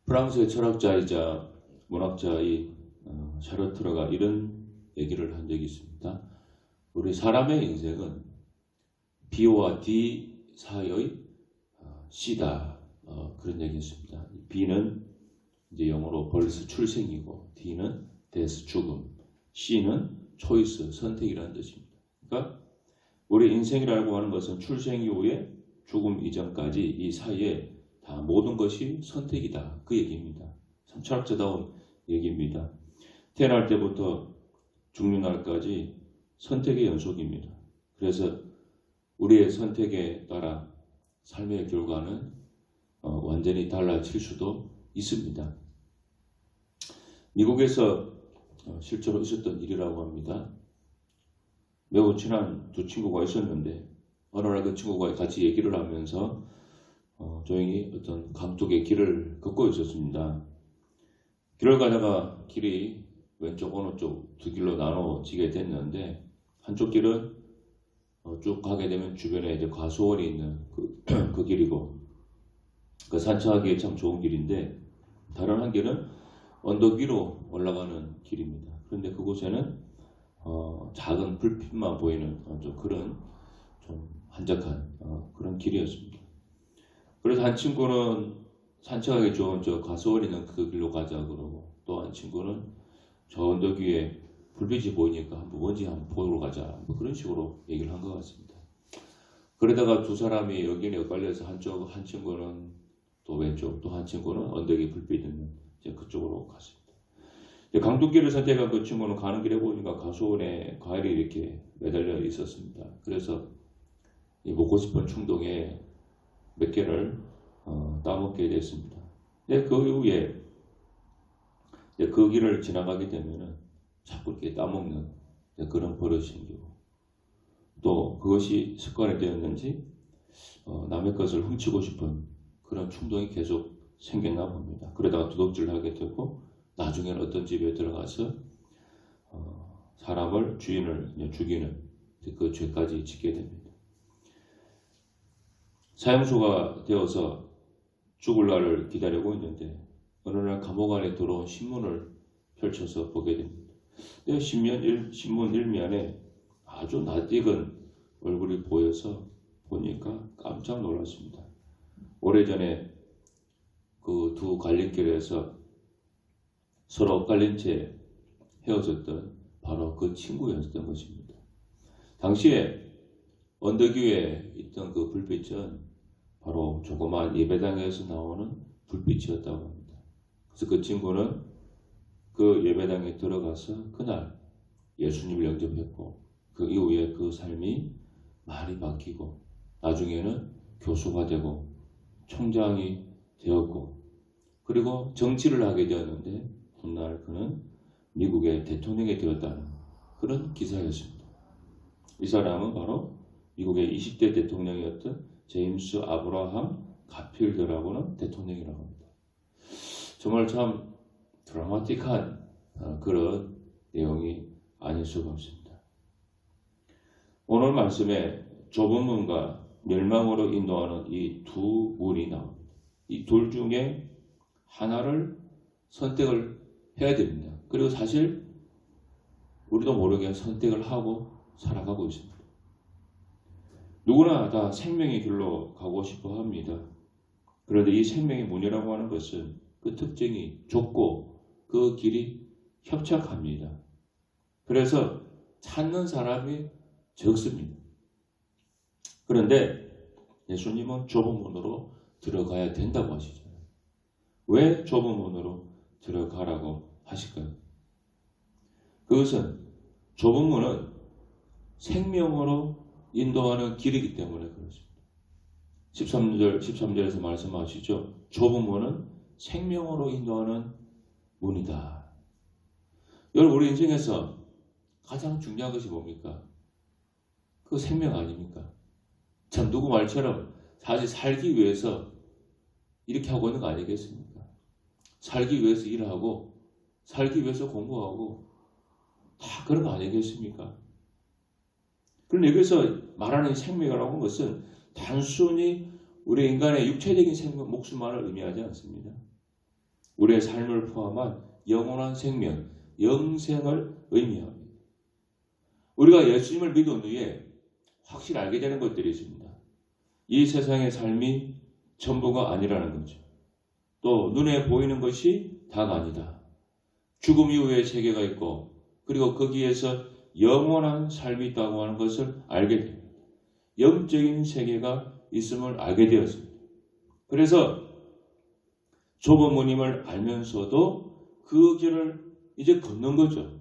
프랑스의 철학자이자 문학자의 샤르트르가 이런 얘기를 한 적이 있습니다. 우리 사람의 인생은 B와 D 사이의 C다. 그런 얘기였습니다. B는 이제 영어로 벌스 출생이고 D는 데스 죽음, C는 초이스 선택이라는 뜻입니다. 그러니까 우리 인생이라고 하는 것은 출생 이후에 죽음 이전까지 이 사이에 다 모든 것이 선택이다. 그 얘기입니다. 참 철학자다운 얘기입니다. 태어날 때부터 죽는 날까지 선택의 연속입니다. 그래서 우리의 선택에 따라 삶의 결과는 완전히 달라질 수도 있습니다. 미국에서 실제로 있었던 일이라고 합니다. 매우 친한 두 친구가 있었는데 어느 날 그 친구가 같이 얘기를 하면서 조용히 어떤 강둑의 길을 걷고 있었습니다. 길을 가다가 길이 왼쪽 오른쪽 두 길로 나눠지게 됐는데 한쪽 길은 쭉 가게 되면 주변에 이제 가수원이 있는 그 길이고 그 산책하기에 참 좋은 길인데 다른 한 길은 언덕 위로 올라가는 길입니다. 그런데 그곳에는 작은 불빛만 보이는 좀 그런 좀 한적한 그런 길이었습니다. 그래서 한 친구는 산책하기 좋은 저 가수원 있는 그 길로 가자 그러고 또 한 친구는 저 언덕 위에 불빛이 보이니까 뭔지 한번 보러 가자 뭐 그런 식으로 얘기를 한 것 같습니다. 그러다가 두 사람이 여기에 엇갈려서 한 친구는 또 왼쪽 또 한 친구는 언덕에 불빛 있는 이제 그쪽으로 갔습니다. 강둑길을 선택한 그 친구는 가는 길에 보니까 가수원에 과일이 이렇게 매달려 있었습니다. 그래서 먹고 싶은 충동에 몇 개를 따먹게 됐습니다. 그 이후에 그 길을 지나가게 되면은 자꾸 이렇게 따먹는 그런 버릇이 생기고 또 그것이 습관이 되었는지 남의 것을 훔치고 싶은 그런 충동이 계속 생겼나 봅니다. 그러다가 도둑질을 하게 되고 나중에는 어떤 집에 들어가서 사람을 주인을 죽이는 그 죄까지 짓게 됩니다. 사형수가 되어서 죽을 날을 기다리고 있는데 어느 날 감옥 안에 들어온 신문을 펼쳐서 보게 됩니다. 신문 일면에 아주 낯익은 얼굴이 보여서 보니까 깜짝 놀랐습니다. 오래전에 그 두 갈림길에서 서로 엇갈린 채 헤어졌던 바로 그 친구였던 것입니다. 당시에 언덕 위에 있던 그 불빛은 바로 조그마한 예배당에서 나오는 불빛이었다고 합니다. 그래서 그 친구는 그 예배당에 들어가서 그날 예수님을 영접했고 그 이후에 그 삶이 많이 바뀌고 나중에는 교수가 되고 총장이 되었고 그리고 정치를 하게 되었는데 훗날 그는 미국의 대통령이 되었다는 그런 기사였습니다. 이 사람은 바로 미국의 20대 대통령이었던 제임스 아브라함 가필드라고는 대통령이라고 합니다. 정말 참 드라마틱한 그런 내용이 아닐 수가 없습니다. 오늘 말씀에 좁은 문과 멸망으로 인도하는 이 두 문이 나옵니다. 이 둘 중에 하나를 선택을 해야 됩니다. 그리고 사실 우리도 모르게 선택을 하고 살아가고 있습니다. 누구나 다 생명의 길로 가고 싶어 합니다. 그런데 이 생명의 문이라고 하는 것은 그 특징이 좁고 그 길이 협착합니다. 그래서 찾는 사람이 적습니다. 그런데 예수님은 좁은 문으로 들어가야 된다고 하시잖아요. 왜 좁은 문으로 들어가라고 하실까요? 그것은 좁은 문은 생명으로 인도하는 길이기 때문에 그렇습니다. 13절에서 말씀하시죠. 좁은 문은 생명으로 인도하는 문이다. 여러분 우리 인생에서 가장 중요한 것이 뭡니까? 그 생명 아닙니까? 참 누구 말처럼 사실 살기 위해서 이렇게 하고 있는 거 아니겠습니까? 살기 위해서 일하고 살기 위해서 공부하고 다 그런 거 아니겠습니까? 그런데 여기서 말하는 생명이라고 하는 것은 단순히 우리 인간의 육체적인 생명, 목숨만을 의미하지 않습니다. 우리의 삶을 포함한 영원한 생명, 영생을 의미합니다. 우리가 예수님을 믿은 후에 확실히 알게 되는 것들이 있습니다. 이 세상의 삶이 전부가 아니라는 거죠. 또 눈에 보이는 것이 다가 아니다. 죽음 이후의 세계가 있고 그리고 거기에서 영원한 삶이 있다고 하는 것을 알게 됩니다. 영적인 세계가 있음을 알게 되었습니다. 그래서 좁은 문임을 알면서도 그 길을 이제 걷는 거죠.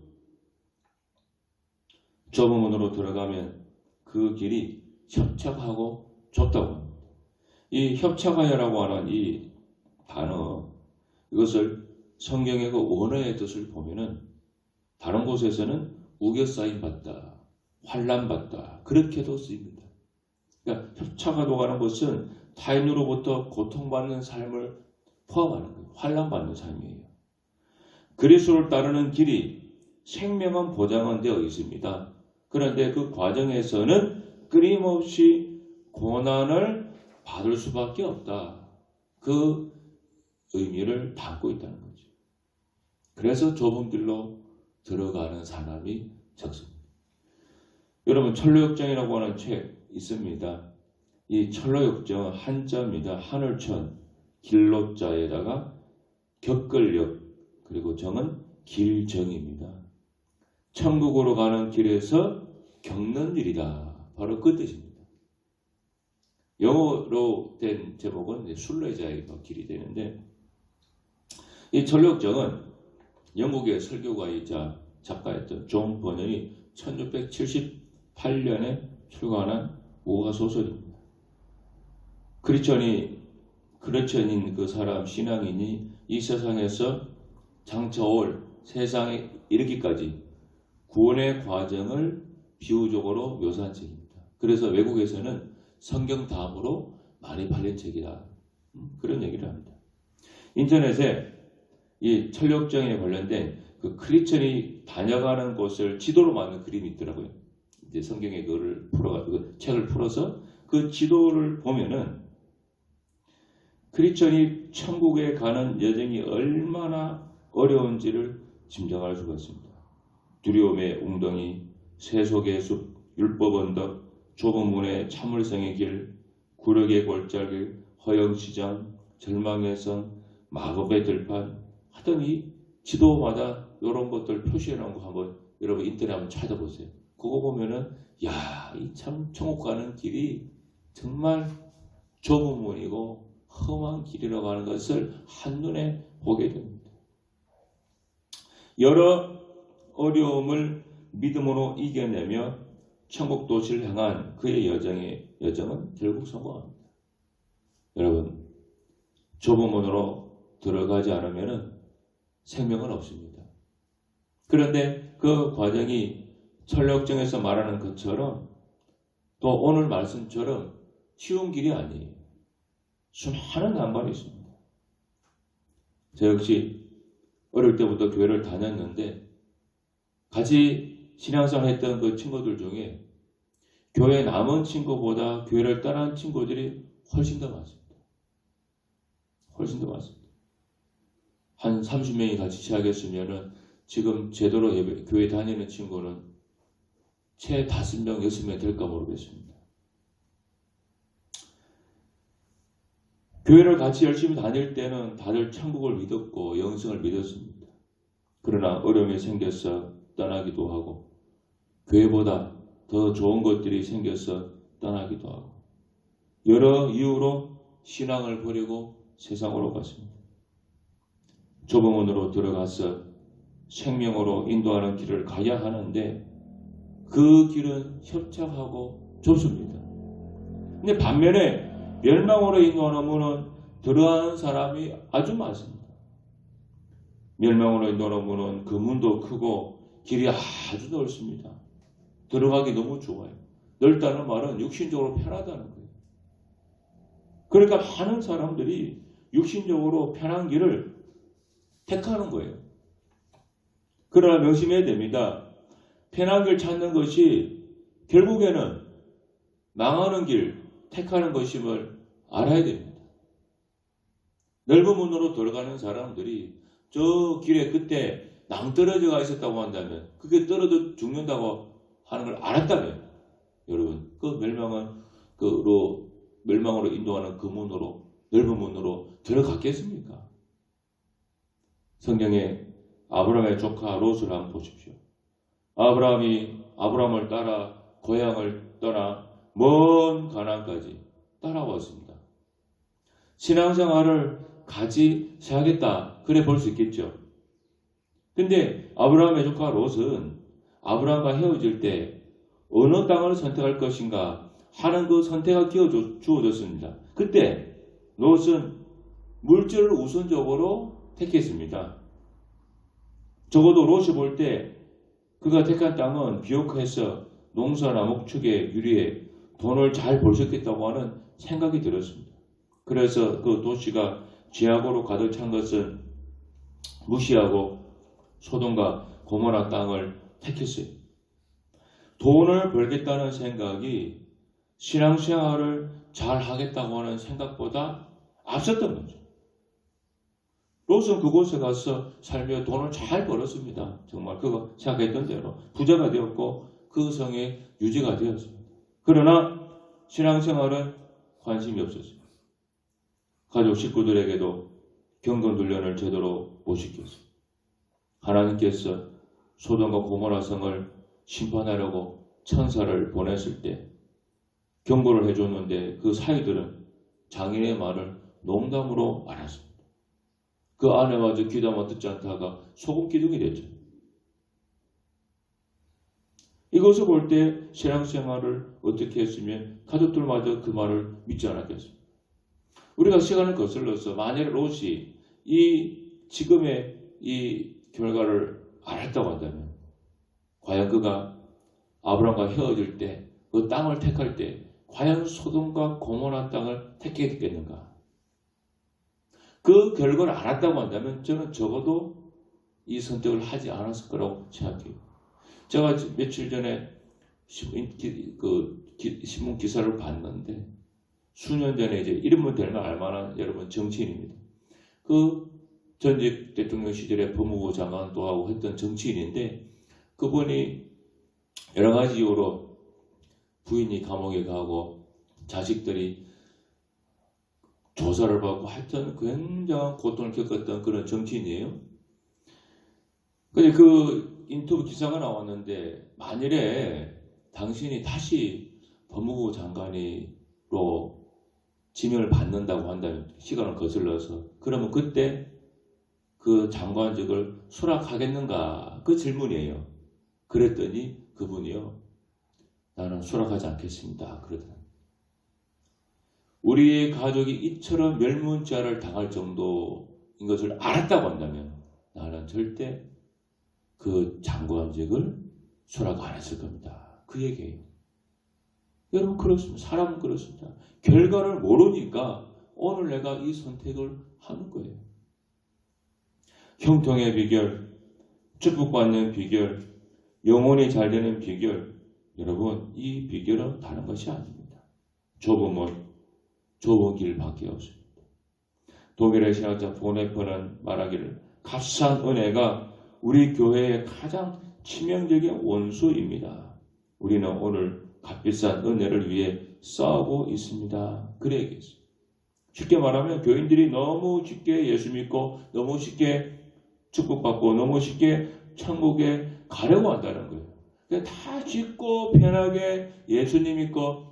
좁은 문으로 들어가면 그 길이 협착하고 좁다고 합니다. 이 협착하여라고 하는 이 단어, 이것을 성경의 그 원어의 뜻을 보면은 다른 곳에서는 우겨싸임 받다, 환난 받다 그렇게도 쓰입니다. 그러니까 협착하고 가는 것은 타인으로부터 고통받는 삶을 포함하는 거예요. 환난 받는 삶이에요. 그리스도를 따르는 길이 생명은 보장은 되어 있습니다. 그런데 그 과정에서는 끊임없이 고난을 받을 수밖에 없다. 그 의미를 담고 있다는 거죠. 그래서 좁은 길로 들어가는 사람이 적습니다. 여러분 철로역정이라고 하는 책 있습니다. 이 철로역정은 한자입니다. 하늘천 길로자에다가 격걸역 그리고 정은 길정입니다. 천국으로 가는 길에서 겪는 일이다. 바로 그 뜻입니다. 영어로 된 제목은 순례자의 길이 되는데 이 철로역정은 영국의 설교가이자 작가였던 존 버넌이 1678년에 출간한 우화 소설입니다. 크리스천인 그 사람 신앙인이 이 세상에서 장차 올 세상에 이르기까지 구원의 과정을 비유적으로 묘사한 책입니다. 그래서 외국에서는 성경 다음으로 많이 팔린 책이다. 그런 얘기를 합니다. 인터넷에 이 철력정에 관련된 그 크리스천이 다녀가는 곳을 지도로 만든 그림이 있더라고요. 이제 성경에 그거를 풀어가지고 책을 풀어서 그 지도를 보면은 크리스천이 천국에 가는 여정이 얼마나 어려운지를 짐작할 수가 있습니다. 두려움의 웅덩이, 세속의 숲, 율법 언덕, 좁은 문의 참을성의 길, 구력의 골짜기, 허영시장, 절망의 성, 마법의 들판 하던 이 지도마다 이런 것들 표시해 놓은 거 한번 여러분 인터넷 한번 찾아보세요. 그거 보면은 야, 이 참 천국 가는 길이 정말 좁은 문이고 험한 길이라고 하는 것을 한눈에 보게 됩니다. 여러 어려움을 믿음으로 이겨내며 천국 도시를 향한 그의 여정은 결국 성공합니다. 여러분, 좁은 문으로 들어가지 않으면 생명은 없습니다. 그런데 그 과정이 철력정에서 말하는 것처럼 또 오늘 말씀처럼 쉬운 길이 아니에요. 수많은 난관이 있습니다. 저 역시 어릴 때부터 교회를 다녔는데 같이 신앙생활 했던 그 친구들 중에 교회 남은 친구보다 교회를 떠난 친구들이 훨씬 더 많습니다. 훨씬 더 많습니다. 한 30명이 같이 시작했으면은 지금 제대로 교회 다니는 친구는 채 5명, 6명 될까 모르겠습니다. 교회를 같이 열심히 다닐 때는 다들 천국을 믿었고 영생을 믿었습니다. 그러나 어려움이 생겨서 떠나기도 하고 교회보다 더 좋은 것들이 생겨서 떠나기도 하고 여러 이유로 신앙을 버리고 세상으로 갔습니다. 좁은 문으로 들어가서 생명으로 인도하는 길을 가야 하는데 그 길은 협착하고 좁습니다. 근데 반면에 멸망으로 인도하는 문은 들어가는 사람이 아주 많습니다. 멸망으로 인도하는 문은 그 문도 크고 길이 아주 넓습니다. 들어가기 너무 좋아요. 넓다는 말은 육신적으로 편하다는 거예요. 그러니까 많은 사람들이 육신적으로 편한 길을 택하는 거예요. 그러나 명심해야 됩니다. 편한 길 찾는 것이 결국에는 망하는 길 택하는 것임을 알아야 됩니다. 넓은 문으로 들어가는 사람들이 저 길에 그때 낭떠러지가 있었다고 한다면 그게 떨어져 죽는다고 하는 걸 알았다면 여러분 그 멸망으로 인도하는 그 문으로 넓은 문으로 들어갔겠습니까? 성경에 아브라함의 조카 롯을 한번 보십시오. 아브라함을 따라 고향을 떠나 먼 가나안까지 따라왔습니다. 신앙생활을 같이 시작했다. 그래 볼 수 있겠죠. 근데 아브라함의 조카 롯은 아브라함과 헤어질 때 어느 땅을 선택할 것인가 하는 그 선택이 주어졌습니다. 그때 롯은 물질을 우선적으로 택했습니다. 적어도 롯이 볼 때 그가 택한 땅은 비옥해서 농사나 목축에 유리해 돈을 잘 벌 수 있겠다고 하는 생각이 들었습니다. 그래서 그 도시가 죄악으로 가득 찬 것은 무시하고 소돔과 고모라 땅을 택했어요. 돈을 벌겠다는 생각이 신앙생활을 잘 하겠다고 하는 생각보다 앞섰던 거죠. 롯은 그곳에 가서 살며 돈을 잘 벌었습니다. 정말 그가 생각했던 대로 부자가 되었고 그 성의 유지가 되었습니다. 그러나 신앙생활은 관심이 없었습니다. 가족 식구들에게도 경건훈련을 제대로 못 시켰습니다. 하나님께서 소돔과 고모라 성을 심판하려고 천사를 보냈을 때 경고를 해줬는데 그 사이들은 장인의 말을 농담으로 알았습니다. 그 아내마저 귀담아 듣지 않다가 소금 기둥이 됐죠. 이것을 볼 때 신앙생활을 어떻게 했으면 가족들마저 그 말을 믿지 않았겠습니까? 우리가 시간을 거슬러서 만일 롯이 지금의 이 결과를 알았다고 한다면 과연 그가 아브라함과 헤어질 때 그 땅을 택할 때 과연 소돔과 고모라 땅을 택했겠는가? 그 결과를 알았다고 한다면 저는 적어도 이 선택을 하지 않았을 거라고 생각해요. 제가 며칠 전에 신문 기사를 봤는데 수년 전에 이제 이름은 될만 알만한 여러분 정치인입니다. 그 전직 대통령 시절에 법무부 장관도 하고 했던 정치인인데 그분이 여러 가지 이유로 부인이 감옥에 가고 자식들이 조사를 받고 하여튼 굉장한 고통을 겪었던 그런 정치인이에요. 근데 그 인터뷰 기사가 나왔는데 만일에 당신이 다시 법무부 장관으로 지명을 받는다고 한다면 시간을 거슬러서 그러면 그때 그 장관직을 수락하겠는가? 그 질문이에요. 그랬더니 그분이요. 나는 수락하지 않겠습니다. 그러더라고요. 우리의 가족이 이처럼 멸문자를 당할 정도인 것을 알았다고 한다면 나는 절대 그 장관직을 수락 안 했을 겁니다. 그 얘기예요. 여러분 그렇습니다. 사람은 그렇습니다. 결과를 모르니까 오늘 내가 이 선택을 하는 거예요. 형통의 비결, 축복받는 비결, 영혼이 잘 되는 비결, 여러분 이 비결은 다른 것이 아닙니다. 좁은 문, 좁은 길밖에 없습니다. 독일의 신학자 보네퍼는 말하기를 값싼 은혜가 우리 교회의 가장 치명적인 원수입니다. 우리는 오늘 값비싼 은혜를 위해 싸우고 있습니다. 그래 얘기했어요. 쉽게 말하면 교인들이 너무 쉽게 예수 믿고 너무 쉽게 축복받고 너무 쉽게 천국에 가려고 한다는 거예요. 다 쉽고 편하게 예수님 믿고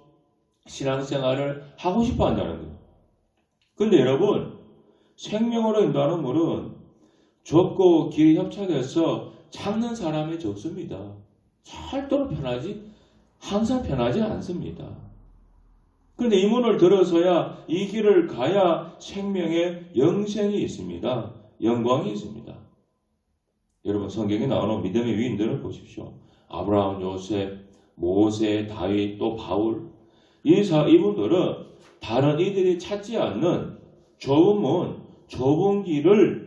신앙생활을 하고 싶어 한다는 거예요. 근데 여러분 생명으로 인도하는 물은 좁고 길이 협착해서 찾는 사람이 적습니다. 절대로 항상 편하지 않습니다. 그런데 이 문을 들어서야 이 길을 가야 생명의 영생이 있습니다. 영광이 있습니다. 여러분 성경에 나오는 믿음의 위인들을 보십시오. 아브라함, 요셉, 모세, 다윗, 또 바울 이분들은 다른 이들이 찾지 않는 좁은 문, 좁은 길을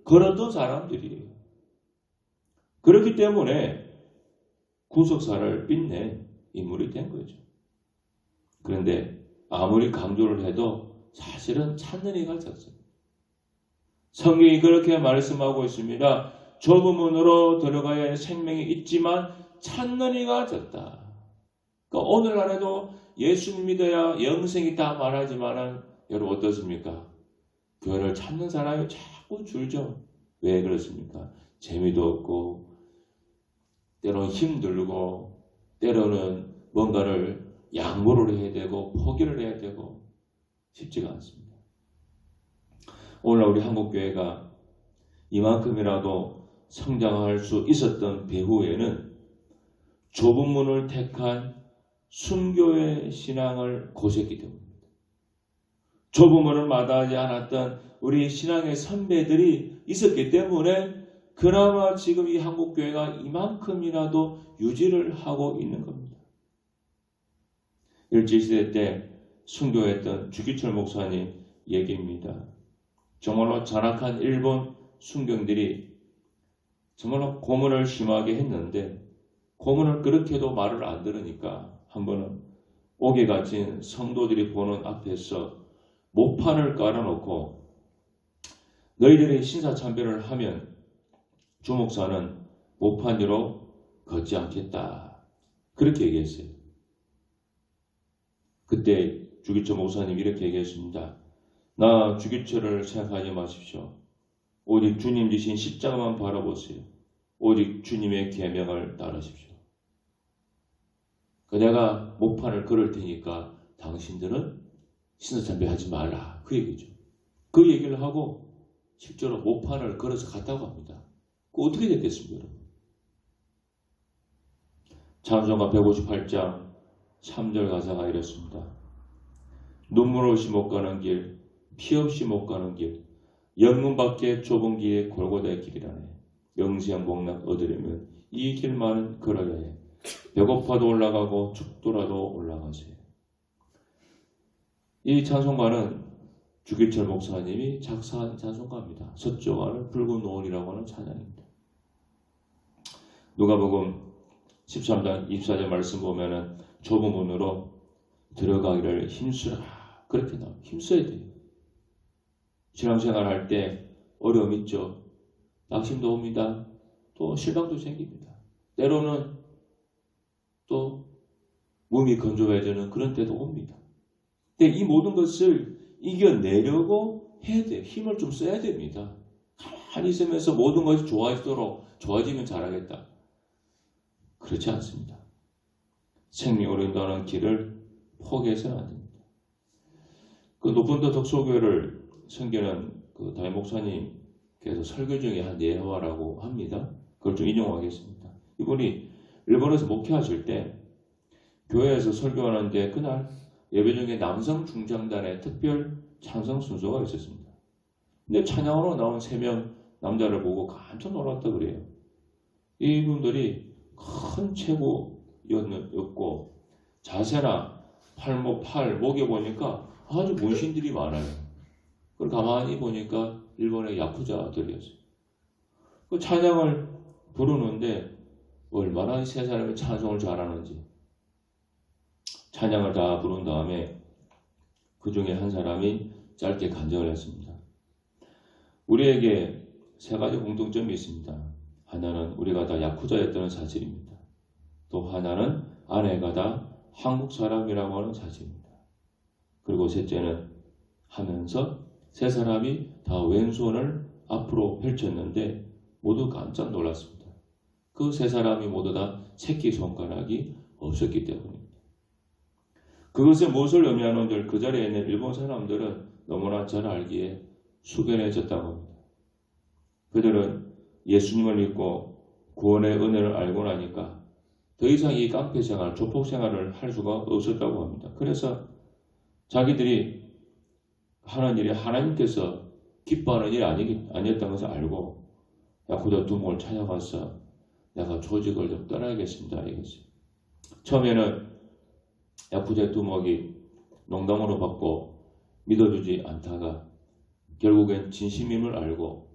걸었던 사람들이에요. 그렇기 때문에 구속사를 빛낸 인물이 된 거죠. 그런데 아무리 강조를 해도 사실은 찾는 이가 적습니다. 성경이 그렇게 말씀하고 있습니다. 좁은 문으로 들어가야 할 생명이 있지만 찾는 이가 적다. 그러니까 오늘날에도 예수님 믿어야 영생이 있다 말하지만은 여러분 어떻습니까? 교회를 찾는 사람이 자꾸 줄죠. 왜 그렇습니까? 재미도 없고 때로는 힘들고 때로는 뭔가를 양보를 해야 되고 포기를 해야 되고 쉽지가 않습니다. 오늘 우리 한국교회가 이만큼이라도 성장할 수 있었던 배후에는 좁은 문을 택한 순교의 신앙을 고수했기 때문입니다. 좁은 문을 마다하지 않았던 우리 신앙의 선배들이 있었기 때문에 그나마 지금 이 한국교회가 이만큼이라도 유지를 하고 있는 겁니다. 일제시대 때 순교했던 주기철 목사님 얘기입니다. 정말로 잔악한 일본 순경들이 정말로 고문을 심하게 했는데 고문을 그렇게 해도 말을 안 들으니까 한 번은 옥에 갇힌 성도들이 보는 앞에서 모판을 깔아놓고 너희들이 신사참배를 하면 주목사는 모판 위로 걷지 않겠다. 그렇게 얘기했어요. 그때 주기철 목사님이 이렇게 얘기했습니다. 나 주기철을 생각하지 마십시오. 오직 주님 지신 십자가만 바라보세요. 오직 주님의 계명을 따르십시오. 내가 모판을 걸을 테니까 당신들은 신사참배하지 말라. 그 얘기죠. 그 얘기를 하고 실제로 모판을 걸어서 갔다고 합니다. 그 어떻게 됐겠습니까, 여러분? 찬송가 158장 3절 가사가 이렇습니다. 눈물 없이 못 가는 길, 피 없이 못 가는 길, 영문 밖에 좁은 길에 골고다의 길이라네. 영생 복락 얻으려면 이 길만은 걸어야 해. 배고파도 올라가고 춥더라도 올라가세요. 이 찬송가는 주기철 목사님이 작사한 찬송가입니다. 서쪽하늘 붉은 노을이라고 하는 찬양입니다. 누가복음 13장 24절 말씀 보면은 좁은 문으로 들어가기를 힘쓰라. 그렇게 나와요. 힘써야 돼요. 신앙생활 할 때 어려움 있죠. 낙심도 옵니다. 또 실망도 생깁니다. 때로는 또 몸이 건조해지는 그런 때도 옵니다. 근데 이 모든 것을 이겨내려고 해야 돼요. 힘을 좀 써야 됩니다. 가만히 있으면서 모든 것이 좋아지면 잘하겠다. 그렇지 않습니다. 생명으로 인도하는 길을 포기해서는 안 됩니다. 그 높은도 덕소교회를 섬기는 그 담임 목사님께서 설교 중에 한 예화라고 합니다. 그걸 좀 인용하겠습니다. 이분이 일본에서 목회하실 때 교회에서 설교하는데 그날 예배 중에 남성 중장단의 특별 찬송 순서가 있었습니다. 근데 찬양으로 나온 3명 남자를 보고 깜짝 놀랐다 그래요. 이분들이 큰 체구였고 자세나 팔, 목에 보니까 아주 문신들이 많아요. 그걸 가만히 보니까 일본의 야쿠자들이었어요. 그 찬양을 부르는데 얼마나 이 세 사람이 찬송을 잘하는지. 찬양을 다 부른 다음에 그 중에 한 사람이 짧게 간증을 했습니다. 우리에게 3가지 공통점이 있습니다. 하나는 우리가 다 야쿠자였다는 사실입니다. 또 하나는 아내가 다 한국 사람이라고 하는 사실입니다. 그리고 셋째는 하면서 3사람이 다 왼손을 앞으로 펼쳤는데 모두 깜짝 놀랐습니다. 그 3사람이 모두 다 새끼손가락이 없었기 때문입니다. 그것에 무엇을 의미하는지 그 자리에 있는 일본 사람들은 너무나 잘 알기에 숙연해졌다고 합니다. 그들은 예수님을 믿고 구원의 은혜를 알고 나니까 더 이상 이 깡패 생활, 조폭 생활을 할 수가 없었다고 합니다. 그래서 자기들이 하는 일이 하나님께서 기뻐하는 일이 아니었다는 것을 알고 야쿠자 두목을 찾아가서 내가 조직을 좀 떠나야겠습니다. 알겠어요. 처음에는 야쿠자 두목이 농담으로 받고 믿어주지 않다가 결국엔 진심임을 알고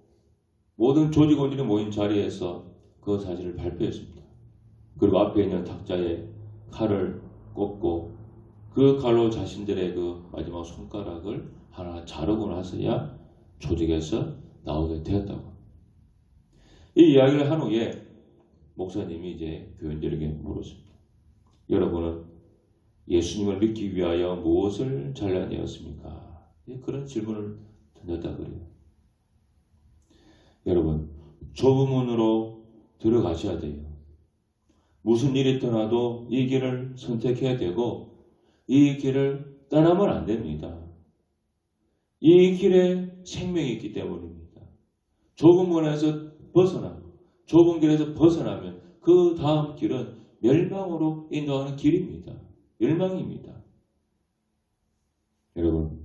모든 조직원들이 모인 자리에서 그 사실을 발표했습니다. 그리고 앞에 있는 탁자에 칼을 꽂고 그 칼로 자신들의 그 마지막 손가락을 하나 자르고 나서야 조직에서 나오게 되었다고. 이 이야기를 한 후에 목사님이 이제 교인들에게 물었습니다. 여러분은 예수님을 믿기 위하여 무엇을 잘라내었습니까? 그런 질문을 던졌다 그래요. 여러분, 좁은 문으로 들어가셔야 돼요. 무슨 일이 떠나도 이 길을 선택해야 되고 이 길을 떠나면 안 됩니다. 이 길에 생명이 있기 때문입니다. 좁은 문에서 벗어나고 좁은 길에서 벗어나면 그 다음 길은 멸망으로 인도하는 길입니다. 멸망입니다. 여러분,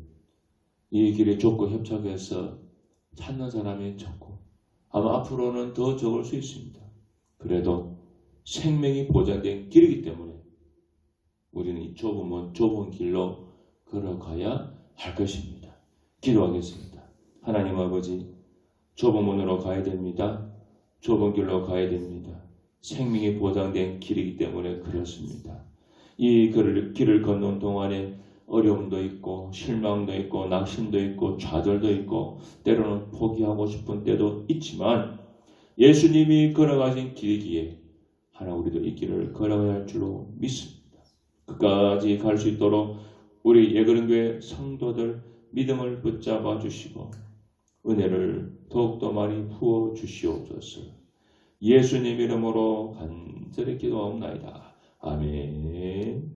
이 길이 좁고 협착해서 찾는 사람이 적고 아마 앞으로는 더 적을 수 있습니다. 그래도 생명이 보장된 길이기 때문에 우리는 이 좁은 문, 좁은 길로 걸어가야 할 것입니다. 기도하겠습니다. 하나님 아버지, 좁은 문으로 가야 됩니다. 좁은 길로 가야 됩니다. 생명이 보장된 길이기 때문에 그렇습니다. 이 길을 걷는 동안에 어려움도 있고 실망도 있고 낙심도 있고 좌절도 있고 때로는 포기하고 싶은 때도 있지만 예수님이 걸어가신 길이기에 하나 우리도 이 길을 걸어가야 할 줄로 믿습니다. 끝까지 갈 수 있도록 우리 예그른교회 성도들 믿음을 붙잡아 주시고 은혜를 더욱더 많이 부어 주시옵소서. 예수님 이름으로 간절히 기도하옵나이다. 아멘.